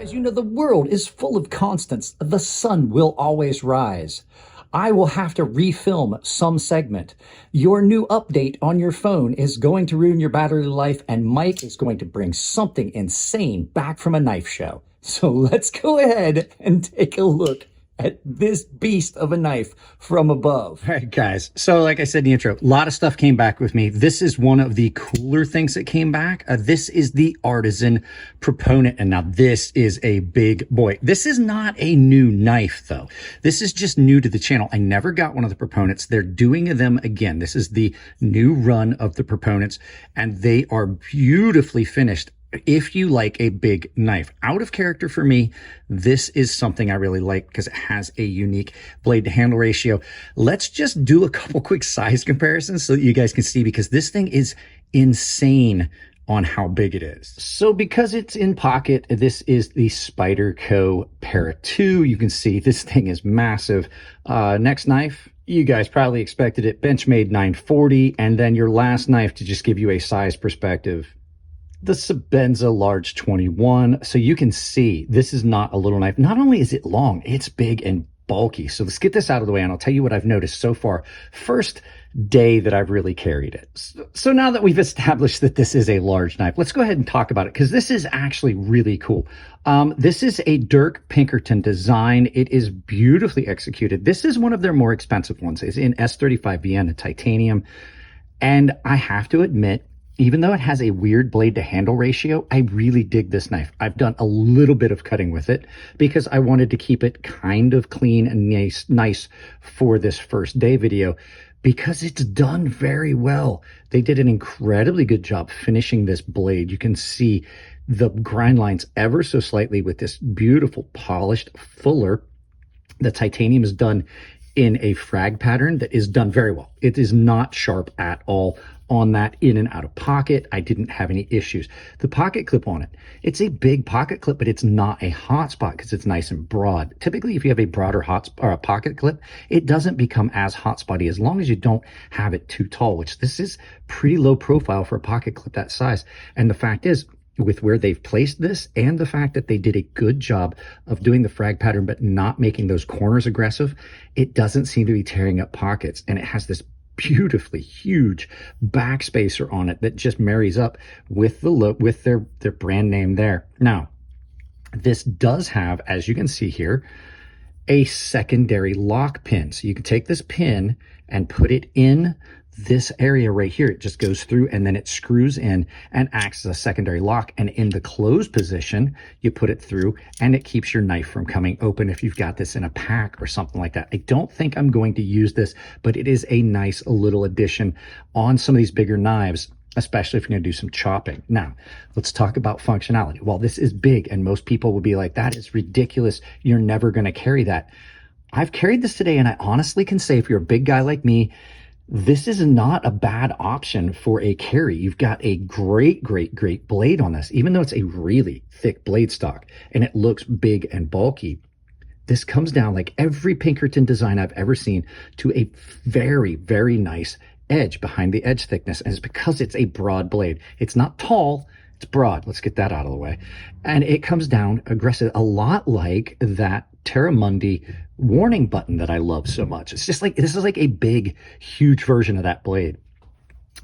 Guys, you know, the world is full of constants. The sun will always rise. I will have to refilm some segment. Your new update on your phone is going to ruin your battery life, and Mike is going to bring something insane back from a knife show. So let's go ahead and take a look at this beast of a knife from above. All right, guys. So like I said in the intro, a lot of stuff came back with me. This is one of the cooler things that came back. This is the Artisan Proponent. And now this is a big boy. This is not a new knife, though. This is just new to the channel. I never got one of the Proponents. They're doing them again. This is the new run of the Proponents, and they are beautifully finished. If you like a big knife, out of character for me, this is something I really like because it has a unique blade to handle ratio. Let's just do a couple quick size comparisons so that you guys can see, because this thing is insane on how big it is. So because it's in pocket, this is the Spyderco Para 2. You can see this thing is massive. Next knife, you guys probably expected it, Benchmade 940. And then your last knife, to just give you a size perspective, the Sebenza Large 21. So you can see this is not a little knife. Not only is it long, it's big and bulky. So let's get this out of the way, and I'll tell you what I've noticed so far. First day that I've really carried it. So now that we've established that this is a large knife, let's go ahead and talk about it, because this is actually really cool. This is a Dirk Pinkerton design. It is beautifully executed. This is one of their more expensive ones. It's in S35 Vienna titanium. And I have to admit, even though it has a weird blade to handle ratio, I really dig this knife. I've done a little bit of cutting with it because I wanted to keep it kind of clean and nice for this first day video, because it's done very well. They did an incredibly good job finishing this blade. You can see the grind lines ever so slightly with this beautiful polished fuller. The titanium is done in a frag pattern that is done very well. It is not sharp at all on that in and out of pocket. I didn't have any issues. The pocket clip on it, it's a big pocket clip, but it's not a hot spot because it's nice and broad. Typically, if you have a broader pocket clip, it doesn't become as hot spotty as long as you don't have it too tall, which this is pretty low profile for a pocket clip that size. And the fact is, with where they've placed this and the fact that they did a good job of doing the frag pattern but not making those corners aggressive, it doesn't seem to be tearing up pockets. And it has this beautifully huge backspacer on it that just marries up with the look, with their brand name there. Now, this does have, as you can see here, a secondary lock pin. So you can take this pin and put it in this area right here. It just goes through and then it screws in and acts as a secondary lock. And in the closed position, you put it through and it keeps your knife from coming open if you've got this in a pack or something like that. I don't think I'm going to use this, but it is a nice little addition on some of these bigger knives, especially if you're going to do some chopping. Now, let's talk about functionality. While this is big and most people will be like, that is ridiculous, you're never going to carry that. I've carried this today, and I honestly can say, if you're a big guy like me, this is not a bad option for a carry. You've got a great blade on this, even though it's a really thick blade stock and it looks big and bulky. This comes down, like every Pinkerton design I've ever seen, to a very nice edge behind the edge thickness. And it's because it's a broad blade. It's not tall, it's broad. Let's get that out of the way. And it comes down aggressive, a lot like that Terramundi warning button that I love so much. It's just like, this is like a big, huge version of that blade,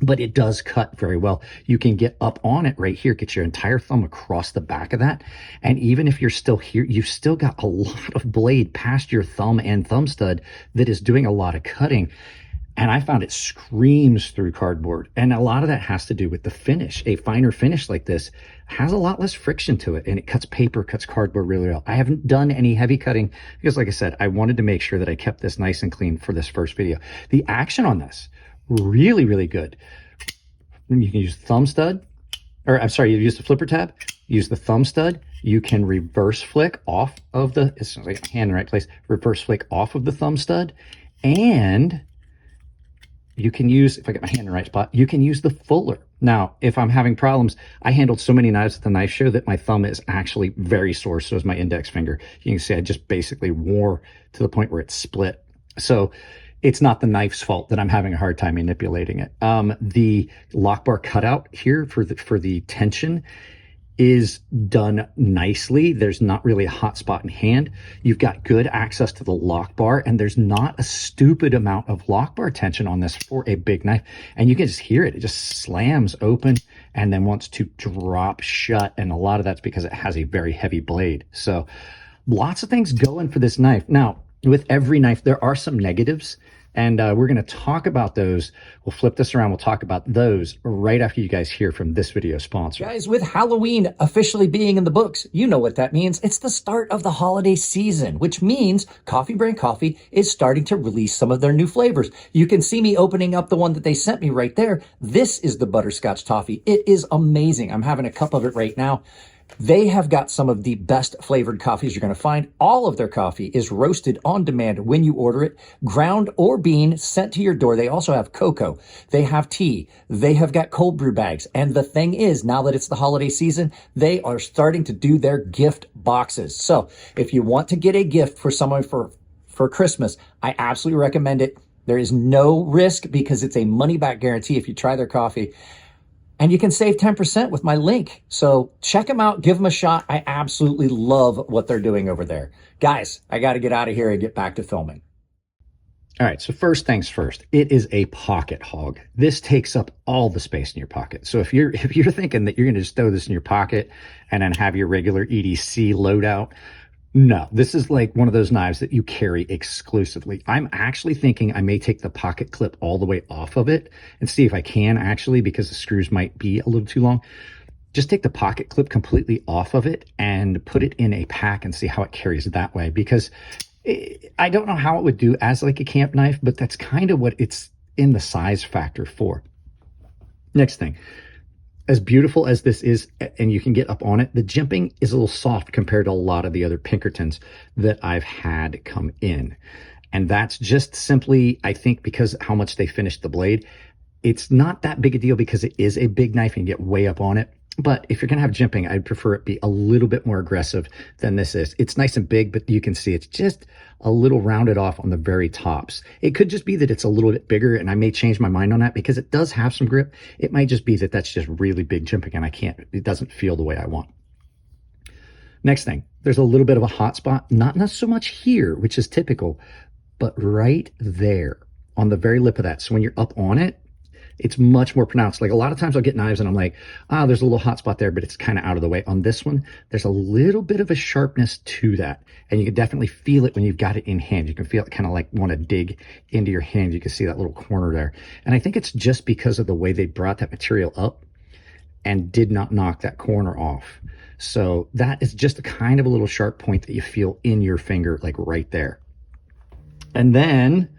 but it does cut very well. You can get up on it right here, get your entire thumb across the back of that. And even if you're still here, you've still got a lot of blade past your thumb and thumb stud that is doing a lot of cutting. And I found it screams through cardboard. And a lot of that has to do with the finish. A finer finish like this has a lot less friction to it, and it cuts paper, cuts cardboard really well. I haven't done any heavy cutting because, like I said, I wanted to make sure that I kept this nice and clean for this first video. The action on this, really good. You can use the thumb stud, or I'm sorry, you use the flipper tab, use the thumb stud. You can reverse flick off of the, it's like a hand in the right place, reverse flick off of the thumb stud, and you can use, if I get my hand in the right spot, you can use the fuller. Now, if I'm having problems, I handled so many knives at the knife show that my thumb is actually very sore. So is my index finger. You can see I just basically wore to the point where it's split. So it's not the knife's fault that I'm having a hard time manipulating it. The lock bar cutout here for the tension is done nicely. There's not really a hot spot in hand. You've got good access to the lock bar, and there's not a stupid amount of lock bar tension on this for a big knife. And you can just hear it. It just slams open and then wants to drop shut. And a lot of that's because it has a very heavy blade. So lots of things going for this knife. Now, with every knife, there are some negatives. And we're going to talk about those. We'll flip this around. We'll talk about those right after you guys hear from this video sponsor. Guys, with Halloween officially being in the books, you know what that means. It's the start of the holiday season, which means Coffee Brand Coffee is starting to release some of their new flavors. You can see me opening up the one that they sent me right there. This is the butterscotch toffee. It is amazing. I'm having a cup of it right now. They have got some of the best flavored coffees you're going to find. All of their coffee is roasted on demand when you order it, ground or bean sent to your door. They also have cocoa. They have tea. They have got cold brew bags. And the thing is, now that it's the holiday season, they are starting to do their gift boxes. So if you want to get a gift for someone for Christmas, I absolutely recommend it. There is no risk because it's a money back guarantee if you try their coffee. And you can save 10% with my link. So check them out. Give them a shot. I absolutely love what they're doing over there. Guys, I got to get out of here and get back to filming. All right, so first things first, it is a pocket hog. This takes up all the space in your pocket. So if you're thinking that you're going to just throw this in your pocket and then have your regular EDC loadout, no, this is like one of those knives that you carry exclusively. I'm actually thinking I may take the pocket clip all the way off of it and see if I can actually, because the screws might be a little too long. Just take the pocket clip completely off of it and put it in a pack and see how it carries that way, because I don't know how it would do as like a camp knife, but that's kind of what it's in the size factor for. Next thing. As beautiful as this is, and you can get up on it, the jimping is a little soft compared to a lot of the other Pinkertons that I've had come in. And that's just simply, I think, because how much they finished the blade. It's not that big a deal because it is a big knife and you get way up on it. But if you're going to have jimping, I'd prefer it be a little bit more aggressive than this is. It's nice and big, but you can see it's just a little rounded off on the very tops. It could just be that it's a little bit bigger, and I may change my mind on that because it does have some grip. It might just be that that's just really big jimping, and it doesn't feel the way I want. Next thing, there's a little bit of a hot spot, not so much here, which is typical, but right there on the very lip of that. So when you're up on it, it's much more pronounced. Like a lot of times I'll get knives and I'm like, there's a little hot spot there, but it's kind of out of the way. On this one, there's a little bit of a sharpness to that. And you can definitely feel it when you've got it in hand. You can feel it kind of like want to dig into your hand. You can see that little corner there. And I think it's just because of the way they brought that material up and did not knock that corner off. So that is just a kind of a little sharp point that you feel in your finger, like right there. And then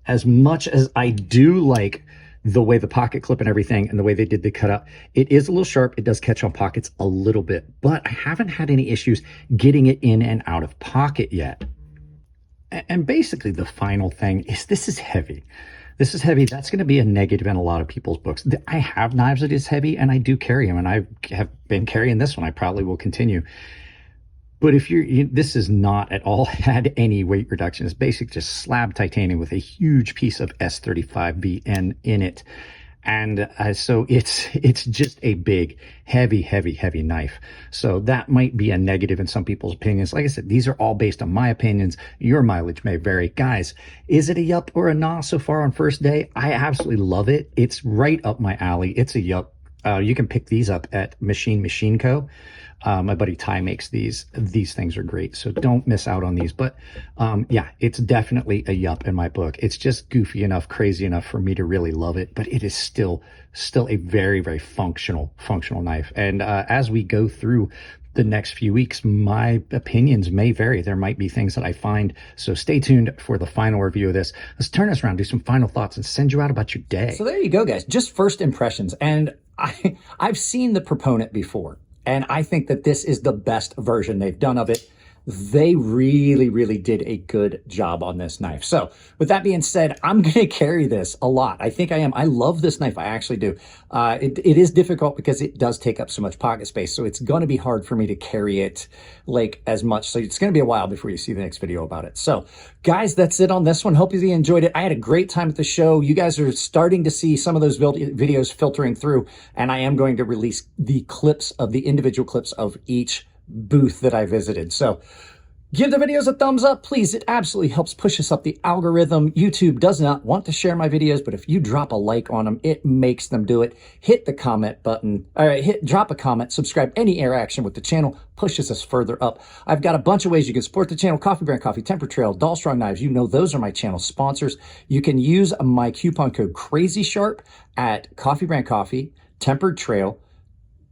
as much as I do like the way the pocket clip and everything and the way they did the cutout, it is a little sharp. It does catch on pockets a little bit, but I haven't had any issues getting it in and out of pocket yet. And basically the final thing is this is heavy. This is heavy. That's going to be a negative in a lot of people's books. I have knives that is heavy and I do carry them, and I have been carrying this one. I probably will continue. But if this is not at all had any weight reduction. It's basically just slab titanium with a huge piece of S35VN in it. And so it's just a big, heavy knife. So that might be a negative in some people's opinions. Like I said, these are all based on my opinions. Your mileage may vary. Guys, is it a yup or a nah so far on first day? I absolutely love it. It's right up my alley. It's a yup. You can pick these up at Machine Co. My buddy Ty makes these. These things are great, so don't miss out on these. But yeah, it's definitely a yup in my book. It's just goofy enough, crazy enough for me to really love it, but it is still a very functional knife. And as we go through the next few weeks, my opinions may vary. There might be things that I find. So stay tuned for the final review of this. Let's turn this around, do some final thoughts, and send you out about your day. So there you go, guys. Just first impressions. And I've seen the Proponent before, and I think that this is the best version they've done of it. They really, really did a good job on this knife. So with that being said, I'm going to carry this a lot. I think I am. I love this knife. I actually do. It is difficult because it does take up so much pocket space. So it's going to be hard for me to carry it like as much. So it's going to be a while before you see the next video about it. So guys, that's it on this one. Hope you enjoyed it. I had a great time at the show. You guys are starting to see some of those videos filtering through, and I am going to release the clips of the individual clips of each booth that I visited. So give the videos a thumbs up, please. It absolutely helps push us up the algorithm. YouTube does not want to share my videos, but if you drop a like on them, it makes them do it. Hit the comment button. All right, drop a comment, subscribe. Any interaction with the channel pushes us further up. I've got a bunch of ways you can support the channel. Coffee Brand Coffee, Temper Trail, Doll Strong Knives. You know those are my channel sponsors. You can use my coupon code CrazySharp at Coffee Brand Coffee, Tempered Trail,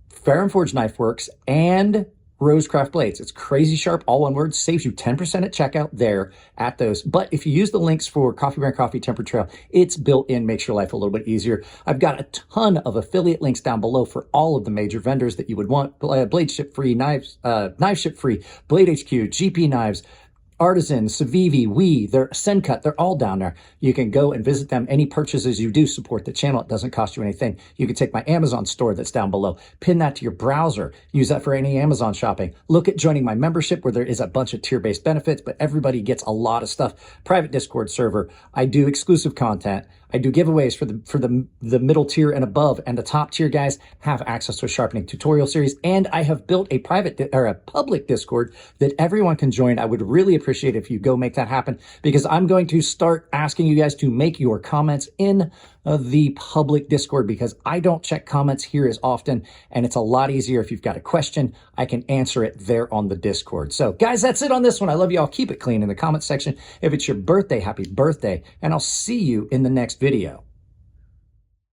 Fair and Forge Knife Works, and Rosecraft Blades. It's Crazy Sharp, all one word, saves you 10% at checkout there at those. But if you use the links for Coffee Brand Coffee, Tempered Trail, it's built in, makes your life a little bit easier. I've got a ton of affiliate links down below for all of the major vendors that you would want. Blade ship free, knives, knife ship free, Blade HQ, GP Knives, Artisan, Civivi, they're Sencut, they're all down there. You can go and visit them. Any purchases you do support the channel. It doesn't cost you anything. You can take my Amazon store that's down below, pin that to your browser, use that for any Amazon shopping. Look at joining my membership where there is a bunch of tier-based benefits, but everybody gets a lot of stuff. Private Discord server. I do exclusive content. I do giveaways for the middle tier and above, and the top tier guys have access to a sharpening tutorial series. And I have built a private or a public Discord that everyone can join. I would really appreciate if you go make that happen, because I'm going to start asking you guys to make your comments in the public Discord, because I don't check comments here as often, and it's a lot easier if you've got a question. I can answer it there on the Discord. So guys, that's it on this one. I love you all. Keep it clean in the comment section. If it's your birthday, happy birthday, and I'll see you in the next video.